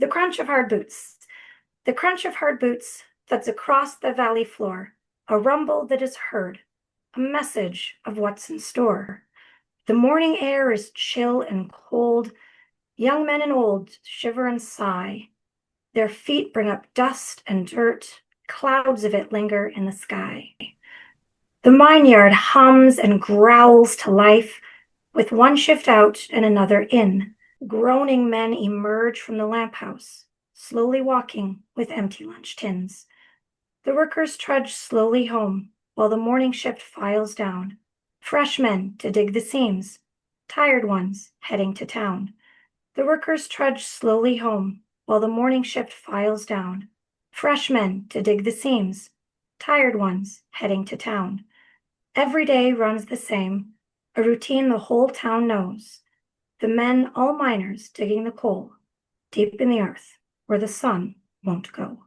The crunch of hard boots. The crunch of hard boots thuds across the valley floor, a rumble that is heard, a message of what's in store. The morning air is chill and cold. Young men and old shiver and sigh. Their feet bring up dust and dirt. Clouds of it linger in the sky. The mineyard hums and growls to life, with one shift out and another in. Groaning men emerge from the lamp house, slowly walking with empty lunch tins. The workers trudge slowly home while the morning shift files down. Fresh men to dig the seams, tired ones heading to town. The workers trudge slowly home while the morning shift files down. Fresh men to dig the seams, tired ones heading to town. Every day runs the same, a routine the whole town knows. The men, all miners, digging the coal, deep in the earth, where the sun won't go.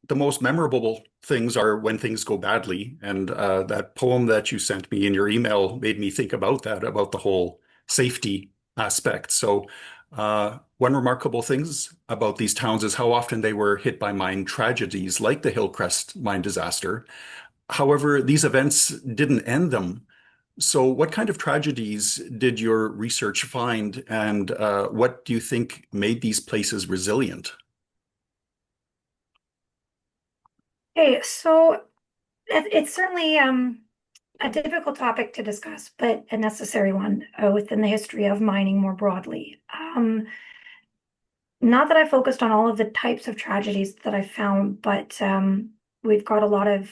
The most memorable things are when things go badly. And that poem that you sent me in your email made me think about that, about the whole safety aspect. So one remarkable things about these towns is how often they were hit by mine tragedies like the Hillcrest mine disaster. However, these events didn't end them. So what kind of tragedies did your research find, and what do you think made these places resilient? Okay, so it's certainly a difficult topic to discuss, but a necessary one within the history of mining more broadly. Not that I focused on all of the types of tragedies that I found, but we've got a lot of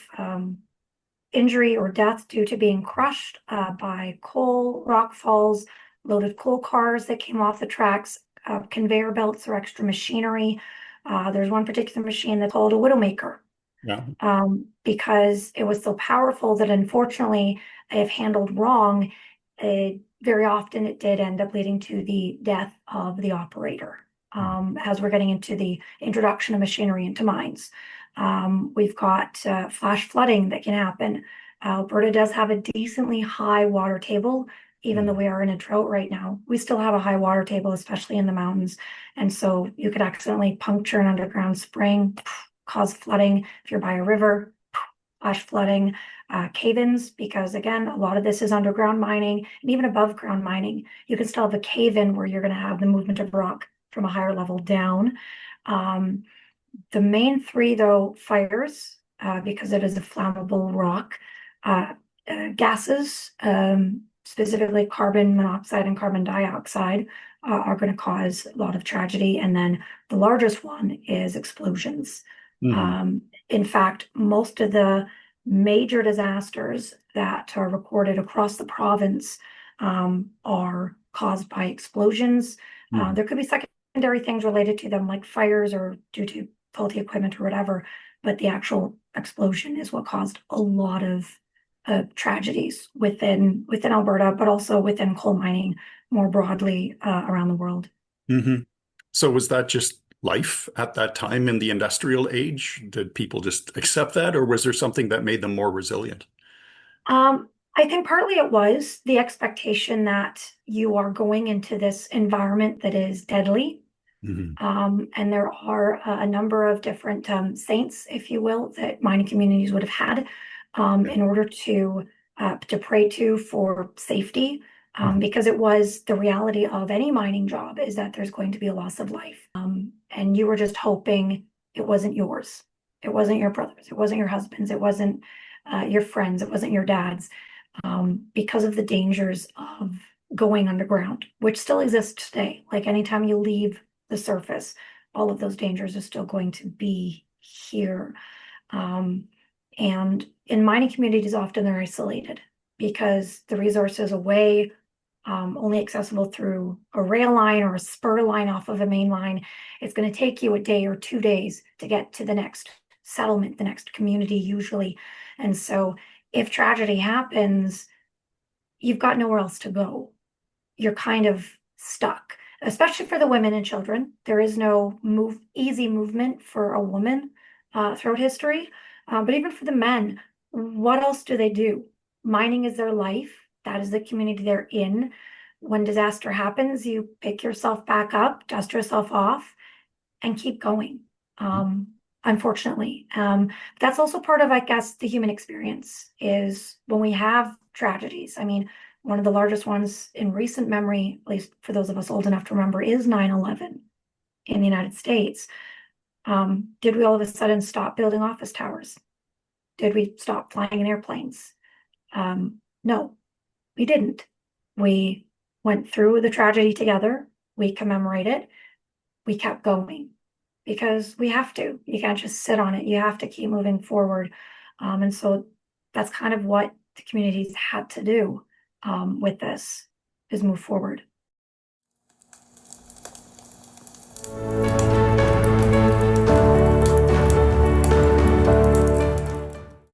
injury or death due to being crushed by coal, rock falls, loaded coal cars that came off the tracks, conveyor belts or extra machinery. There's one particular machine that's called a Widowmaker. Yeah. Because it was so powerful that unfortunately, if handled wrong, very often it did end up leading to the death of the operator. As we're getting into the introduction of machinery into mines. We've got flash flooding that can happen. Alberta does have a decently high water table, even though we are in a drought right now. We still have a high water table, especially in the mountains. And so you could accidentally puncture an underground spring, cause flooding if you're by a river, flash flooding, cave-ins, because again, a lot of this is underground mining and even above ground mining. You can still have a cave-in where you're going to have the movement of rock from a higher level down. The main three, though, fires, because it is a flammable rock, gases, specifically carbon monoxide and carbon dioxide, are going to cause a lot of tragedy. And then the largest one is explosions. In fact, most of the major disasters that are recorded across the province are caused by explosions. There could be secondary things related to them, like fires or due to faulty equipment or whatever, but the actual explosion is what caused a lot of tragedies within Alberta, but also within coal mining more broadly around the world. So was that just life at that time in the industrial age? Did people just accept that, or was there something that made them more resilient? I think partly it was the expectation that you are going into this environment that is deadly. And there are a number of different saints, if you will, that mining communities would have had in order to pray to for safety. Because it was the reality of any mining job is that there's going to be a loss of life. And you were just hoping it wasn't yours. It wasn't your brother's. It wasn't your husband's. It wasn't your friends. It wasn't your dad's. Because of the dangers of going underground, which still exists today. Like anytime you leave the surface, all of those dangers are still going to be here. And in mining communities, often they're isolated because the resources away, only accessible through a rail line or a spur line off of a main line. It's going to take you a day or 2 days to get to the next settlement, the next community usually. And so if tragedy happens, you've got nowhere else to go. You're kind of stuck, especially for the women and children. There is no easy movement for a woman throughout history. But even for the men, what else do they do? Mining is their life. That is the community they're in. when disaster happens, you pick yourself back up, dust yourself off, and keep going. Unfortunately, that's also part of, I guess, the human experience is when we have tragedies. I mean, one of the largest ones in recent memory, at least for those of us old enough to remember, is 9/11 in the United States. Did we all of a sudden stop building office towers? Did we stop flying in airplanes? No, we didn't. We went through the tragedy together. We commemorated. We kept going because we have to. You can't just sit on it. You have to keep moving forward. And so that's kind of what the communities had to do with this, is move forward.